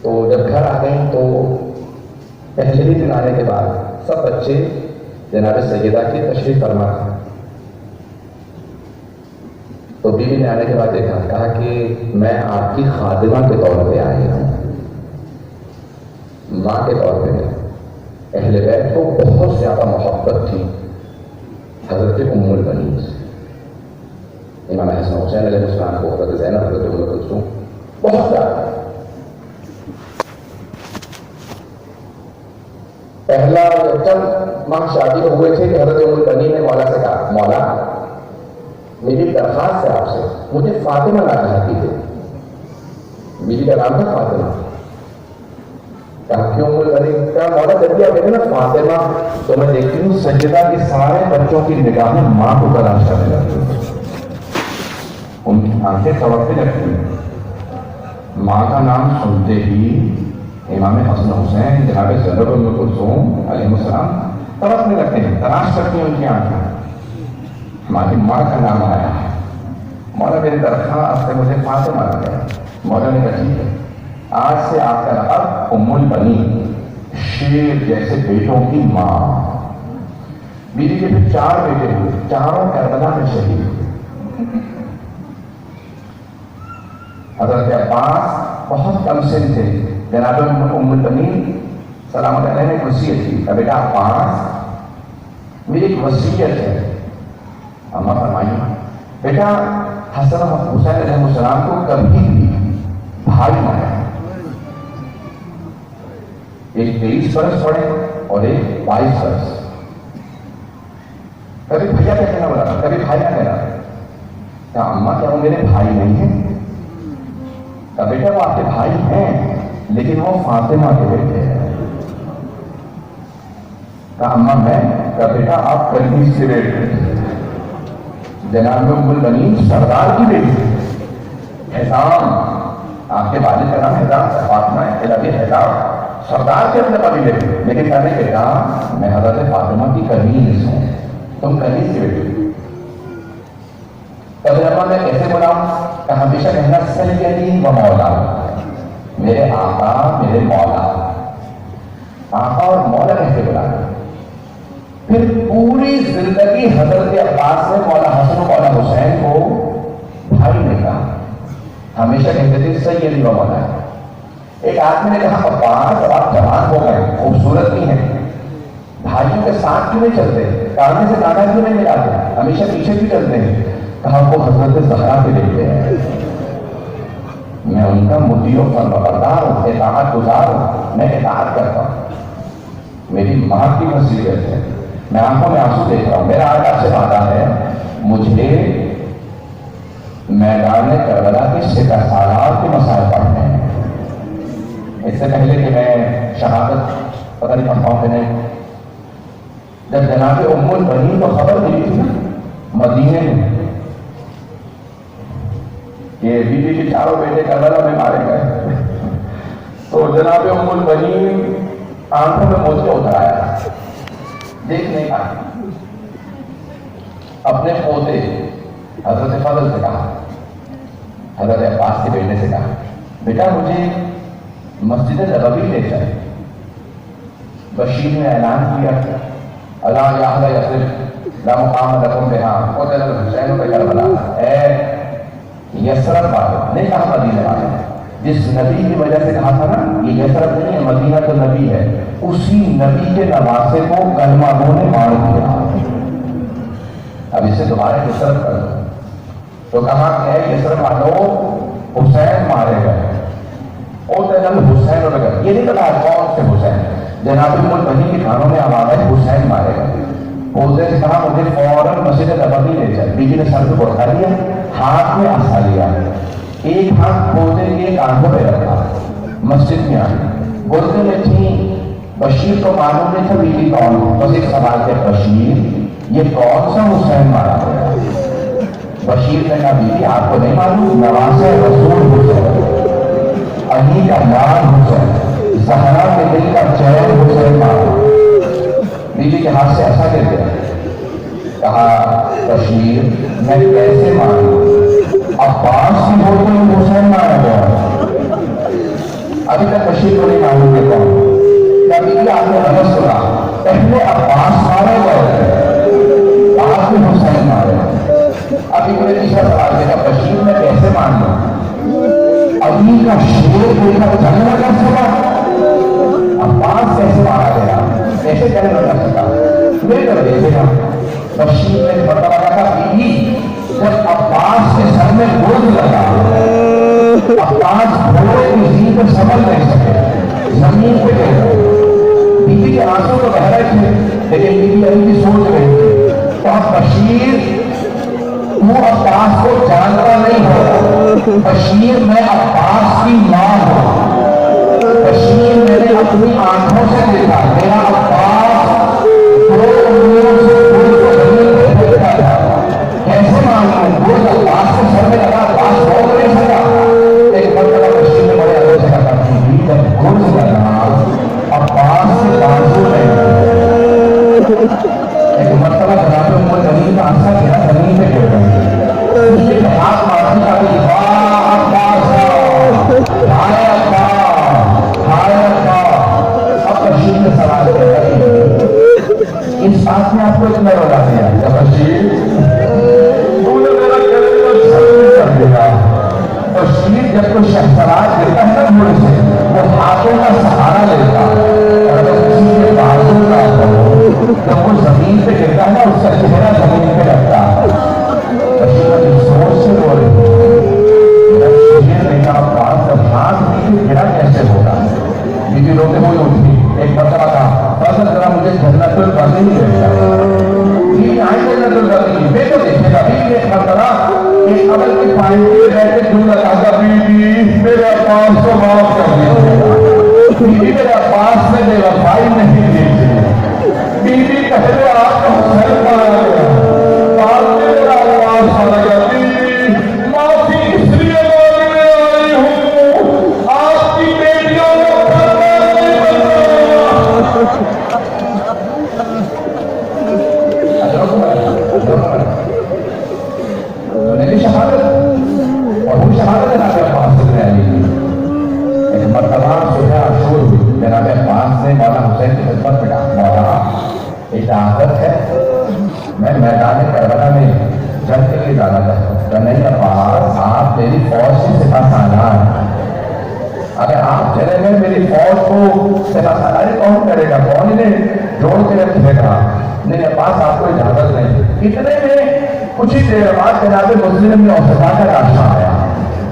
تو جب گھر آ گئے تو پہلے ہی دن آنے کے بعد سب بچے جناب سیدہ کی تشریف فرما تھا، تو بیوی نے آنے کے بعد دیکھا، کہا کہ میں آپ کی خادمہ کے طور پہ آئی ہوں، ماں کے طور پہ نہیں۔ اہل بیت کو بہت زیادہ محبت تھی حضرت ام البنین سے، امام حسن حسین علیہ السلام کو، حضرت زینب، حضرت ام کلثوم، بہت زیادہ۔ پہلا چند ماہ شادی ہوئے تھے کہ حضرت ام البنین نے مولا سے کہا، مولا میری درخواست ہے آپ سے، مجھے فاطمہ لا کر دیجیے. بیوی کا نام تھا فاطمہ. کہا کیوں کہا مولا جب بھی آپ کہتے ہیں نا فاطمہ تو میں دیکھتی ہوں سجدہ کے سارے بچوں کی نگاہیں ماں کو تلاش کرنے لگتی ہیں، ان کی آنکھیں توڑنے لگتی ہیں. ماں کا نام سنتے ہی امام حسن حسین جناب زینب ام کلثوم علیہ السلام تڑپنے لگتے ہیں، تلاش کرتی ہیں ان کی آنکھیں. ہماری ماں کا نام آیا ہے، مولا میری درخواست سے مجھے فاطمہ آ گیا. مولا نے کہا ٹھیک ہے، آج سے آپ کا لقب ام البنین، شیر جیسے بیٹوں کی ماں. بیوی کے پھر 4 بیٹے ہوئے، چاروں کربلا میں شہید ہوئے. حضرت عباس بہت کم سن تھے. جناب ام البنین سلامت علیہ نے ایک وصیت کی کہ بیٹا عباس میری ایک وصیت ہے. اماں فرمائیے بیٹا حسن حسین علیہ السلام کو کبھی بھی بھائی مانا، ایک 23 برس پڑے اور ایک 22 برس. کبھی بھیا کہنا بولا، کبھی بھائی نہ کہنا. کہا اماں کیا وہ میرے بھائی نہیں ہیں؟ کہا بیٹا وہ آپ کے بھائی ہیں لیکن وہ فاطمہ کے بیٹے ہیں. کہا اماں میں. کہا بیٹا آپ کلبی سے بیٹے جناب ام البنین سردار کی بیٹی حزام، آپ کے والد کا نام حزام ہے، فاطمہ ہے، حزام سردار کے اپنے قبیلے میں. لیکن کہنے کے کہا میں حضرت فاطمہ کی کنیز ہوں، تم کنیز کی بیٹی. تب میں کیسے بولاؤں؟ کہ ہمیشہ کہنا سیدی و مولا، میرے آقا میرے مولا. آقا اور مولا کیسے بلانا؟ پھر پوری زندگی حضرت عباس نے مولا حسن و مولا حسین کو بھائی نے کہا، ہمیشہ کہتے تھے سیدی و مولا. ایک آدمی نے کہا عباس اب آپ جوان ہو گئے، خوبصورت نہیں ہے، بھائیوں کے ساتھ کیوں نہیں چلتے؟ کانے سے کانا کیوں نہیں ملاتے؟ ہمیشہ پیچھے کیوں چلتے ہیں؟ کہا وہ حضرت زہرا کے بیٹے ہیں، میں ان کا مطیع و فرمانبردار ہوں، اطاعت گزار ہوں، میں اطاعت کرتا ہوں. میری ماں کی وصیت ہے، میں آنکھوں میں آنسو دیکھ رہا ہوں. میرا آج آپ سے وعدہ ہے، مجھے میدان کربلا کے 6 سالات کے مسائل پڑھنے ہیں. اس سے پہلے کہ میں شہادت پتہ نہیں پڑھتا ہوں کہ نہیں، جب جناب ام البنین کو خبر ملی تھی مدینے میں کہ بیوی کے 4 بیٹے کربلا میں مارے گئے، تو جناب ام البنین آنکھوں میں موجے اتر آیا، دیکھ نہیں پایا. اپنے پوتے حضرت فضل سے کہا، حضرت عباس کے بیٹے سے کہا بیٹا مجھے مسجد نبوی لے چلے. بشیر نے اعلان کیا الا یا اہل یثرب لا مقام لکم بہا قتل الحسین بکربلا. اے یثرب والے، نہیں کہا مدینہ والے، جس نبی کی وجہ سے کہا تھا نا یہ یثرب نہیں ہے، مدینہ تو نبی ہے، اسی نبی کے نواسے کو کلمہ گو نے مار دیا. اب اسے دوبارہ یثرب کر دو. تو کہا کہ اے یثرب والوں حسین مارے گئے، حسین اور بغیر یہ نہیں پتا کون سے حسین. جناب ام البنین کے کانوں میں آواز ہے حسین مارے گئے. پوتے سے کہا مجھے فوراً مسجد نبوی لے چل. بیوی نے سر کو اٹھا لیا، ہاتھ میں عصا لیا، ایک ہاتھ پوتے کے کاندھوں پہ رکھا، مسجد میں آئی. بولتے میں تھی بشیر کو معلوم نہیں تھا بیوی کون. بس ایک سوال ہے بشیر یہ کون سا حسین مارا گیا؟ بشیر نے کہا بیوی آپ کو نہیں معلوم، نواسہ رسول حسین، علی کا لال حسین، زہرا کے دل کا چین حسین مارا. بیوی کے ہاتھ سے ایسا گر گیا. کہا بشیر میں کیسے مانوں؟ عباس کی بولتے میں حسین مارا گیا. ابھی تک بشیر کو نہیں معلوم کہ کون. کیا بیوی آپ نے غلط سنا؟ پہلے عباس مارے گئے، بعد میں حسین مارے. ابھی کوئی تیسرا سوال دیکھا بشیر میں کیسے مان لوں؟ علی کا شیر دیکھا تو جاننا کر سکا، عباس کیسے مارا گیا، کیسے جاننا کر سکا؟ میں کر دیکھے گا. بشیر نے مرتبہ کہا بیوی جب عباس کے سر میں گولی لگا، عباس گھوڑے کی زین پر سنبھل نہیں سکے، زمین پہ گر گئے. بیوی کے آنسو تو بہ رہے تھے لیکن بیوی علی کی سوچ رہی تھی. تو اب بشیر تو عباس کو جانتا نہیں ہو، بشیر میں عباس کی ماں ہوں، بشیر میں نے اپنی آنکھوں سے دیکھا، میرا عباس دو انگلیوں سے پھول کو زمین پہ پھینکتا تھا، کیسے معلوم؟ پھول عباس کے سر میں لگا، عباس بول نہیں سکا۔ ایک مرتبہ بشیر نے بڑے ادب سے کہا کہ جب پھول لگا عباس کے بازو میں، ایک مرتبہ جناب عمر زمین کا آنسا گیا، زمین پہ گر گئی، اس نے ہاتھ مارنے کا بھی واہ عباس، ہائے عباس، ہائے عباس۔ اب بشیر نے سوال کیا کہ اس بات میں آپ کو اتنا رولا دیا کہ بشیر تو نے میرا کلمہ ضرور کر دیا۔ بشیر جب کوئی شخصرات دیتا ہے نا گھوڑے سے، وہ ہاتھوں کا سہارا لیتا، اور اگر کسی کے بازو کا ہو جب وہ زمین پہ گرتا ہے نا اس کا چہرہ زمین پہ لگتا ہے۔ بشیر اپنی سوچ سے رو رہی ہے، شیر نے کہا عباس جب ہاتھ نیچے گرا کیسے ہوگا؟ بیوی روتے ہوئے اٹھی، ایک مرتبہ کہا فضل ذرا مجھے جنت البقیع لے جاؤ۔ بیوی آئے جنت البقیع میں تو دیکھے گا۔ بیوی ایک مرتبہ ایک عمل کی پائنٹی پہ بیٹھ کے دل لگا گا، بیوی میرے عباس کو معاف کر دیجیے، بیوی میرے عباس نے بے وفائی نہیں دیجیے، بیوی پہلے آپ کو حسین مارا گیا، بعد میں میرا عباس مارا گیا، بیوی معافی اس لیے مانگنے آئی ہوں، آپ کی بیٹیوں کو شہادت اور وہ شہادت جناب عباس سے علی۔ ایک مرتبہ صبح عاشور ہوئی، جناب عباس نے مولا حسین کی خدمت میں کہا مولا اجازت ہے میں میدان کربلا میں جنگ کے لیے جانا چاہتا ہوں۔ کہ نہیں عباس آپ میری فوج کی سپہ سالار ہیں، اگر آپ چلے گئے میری فوج کو سپہ سالاری کون کرے گا؟ کون انہیں جوڑ کے رکھے گا؟ نہیں عباس آپ کو اجازت نہیں۔ اتنے میں کچھ ہی دیر بعد جناب مسلم میں عثمان کا لاشا آیا،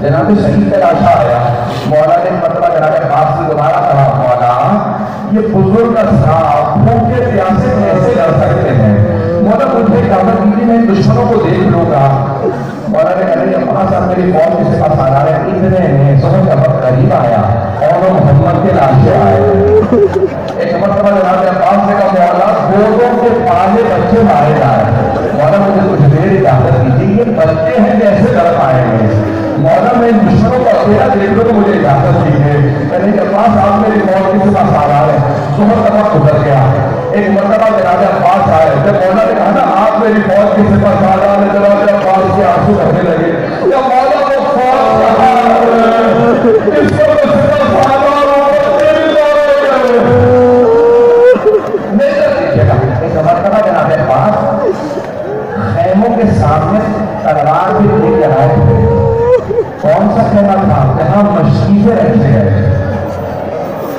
جناب شہید کا لاشا آیا۔ مولا نے مطلب جناب عباس سے دوبارہ کہا مولا یہ بزرگ اصحاب بھوکے پیاسے کیسے لڑ سکتے ہیں؟ مولا مجھے اجازت دیجیے میں دشمنوں کو دیکھ لوں گا۔ مولا نے کہا عباس آپ میری فوج کے سپہ سالار ہیں، اتنے میں سمجھ کا وقت قریب آیا اور محمد کے لاشے آئے۔ ایک مرتبہ جناب عباس نے کہا مولا گودوں کے پالے بچے مارے جائے، مولا مجھے کچھ دیر اجازت دیجیے، یہ بچے ہیں کیسے لڑ پائیں گے؟ مولا میں دشمنوں کو اکیلا دیکھ لوں تو مجھے اجازت دیجیے۔ کہنے کے پاس آپ میری فوج کی سپہ سالار ہیں۔ ظہر کا وقت گزر گیا، ایک مرتبہ جناب عباس آئے، جب مولا نے کہا نا آپ میری فوج کی سپہ سالار ہیں، جناب عباس کے آنسو بہنے لگے۔ یا مولا وہ فوج کہاں ہے جس کو میں سپہ سالار ہوں؟ ایک مرتبہ جناب عباس خیموں کے سامنے تلوار بھی لے کے آئے تھے۔ کون سا خیمہ تھا؟ جہاں مشکیزیں رکھے گئے۔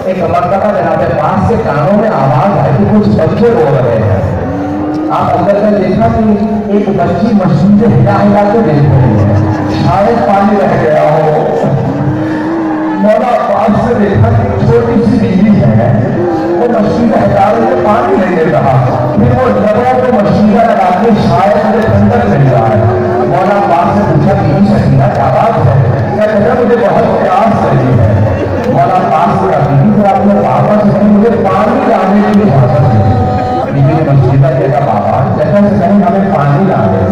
ایک مرتبہ جناب عباس کے کانوں میں آواز آئی کہ کچھ بچے رو رہے ہیں۔ آپ اندر میں دیکھا کہ ایک بچی مشکیزیں ہلا ہلا کے دیکھ رہی ہے، شاید پانی رہ گیا ہو۔ مولا عباس سے دیکھا کہ چھوٹی سی بیوی ہے، وہ مشکیزہ ہٹا رہی ہے، پانی نہیں دے رہا، پھر وہ لبوں پہ مشکیزہ لگا کے شاید مجھے ٹھنڈک مل رہا ہے۔ مولا عباس سے پوچھا بیوی سکینہ کیا بات ہے؟ کیا کہتا مجھے بہت پیاس لگی ہے۔ مولا عباس سے کہا بیوی پھر آپ نے بابا سے کہیں مجھے پانی لانے کی اجازت ہے۔ بیوی نے مشکیزہ کہتا بابا جیسا سے کہیں ہمیں پانی لا دے،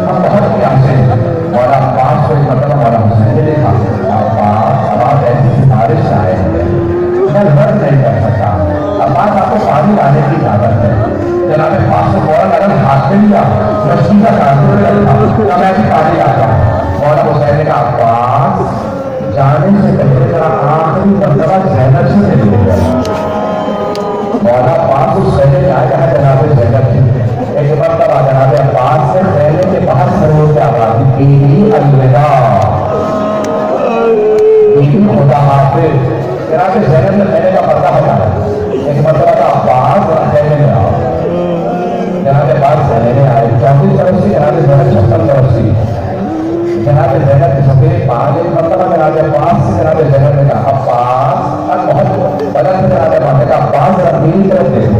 ہم بہت پیاسے ہیں۔ مولا عباس کو ایک مرتبہ مولا حسین نے دیکھا، عباس اب آپ ایسی سفارش آئے میں رد نہیں کر سکتا، عباس آپ کو پانی لانے کی اجازت ہے۔ جناب عباس نے فوراً اگر ہاتھ میں لیا مشکیزہ کانٹے میں رکھا کہ میں بھی پانی لاتا ہوں۔ مولا حسین نے کہا عباس جانے سے پہلے ذرا آخری مرتبہ زینب سے مل لیا۔ مولا عباس اس خیمے میں آیا ہے جناب زینب کی۔ ایک مرتبہ جناب عباس نے خیمے کے باہر کھڑے ہو کے آواز دی بیوی الوداع، بیوی خدا حافظ۔ جناب زینب نے خیمے کا پردہ ہٹایا، ایک مرتبہ کا عباس ذرا خیمے میں آؤ۔ جناب عباس خیمے میں آئے، 34 طرف سے جناب زینب 56 طرف سے۔ جناب زینب کے سفید بال ایک مرتبہ جناب عباس سے جناب زینب نے کہا عباس، اور بہت بدل سے جناب عباس نے کہا عباس ذرا میری طرف دیکھو۔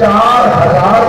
4000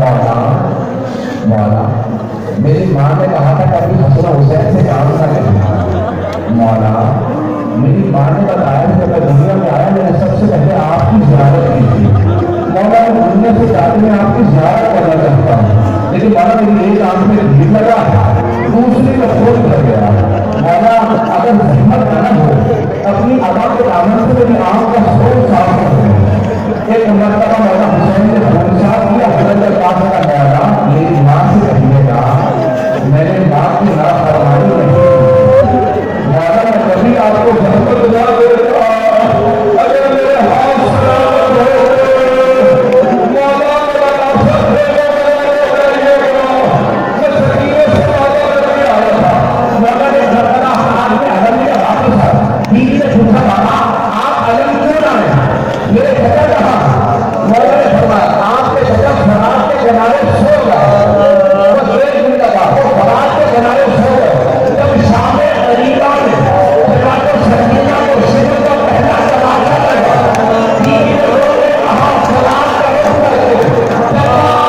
مولا مولا میری ماں نے کہا تھا کہ ابھی حسن حسین سے کام نہ کرنا. مولا میری ماں نے بتایا کہ میں دنیا میں آیا میں نے سب سے پہلے آپ کی زیارت کی تھی. مولا میں دنیا سے جاتے میں آپ کی زیارت کرنا چاہتا ہوں, لیکن مولا میری ایک آنکھ میں بھیڑ لگا, دوسری میں خون کر گیا. مولا اگر ہمت نہ ہو اپنی عوام کے دامن سے میری آنکھ کا خون صاف کر دیں. ایک مرتبہ مولا حسین نے خون صاف کیا. حضرت عباس کا مولا میری ماں سے کہیے گا میں نے ماں کی نافرمانی نہیں کی. مولا میں کبھی آپ کو زحمت نہ دیتا اگر میرے ہاتھ سلامت ہو. مولا میرا نفس ہے میں سکینے سے مولا کرنے آیا تھا. مولا نے زردہ ہاتھ میں علم لیا واپس آ. بیوی نے پوچھا بابا آپ علم کیوں لائے؟ میرے چچا کہا. مولا نے فرمایا آپ کے چچا فرات کے کنارے سو گئے. بس ایک دن لگا وہ فرات کے کنارے سو گئے. جب شام قریبا میں جناب سکینہ کو شکر کا پہلا تماشا لگا, بیوی نے رونے کہا فرات کا رخ کر کے ہے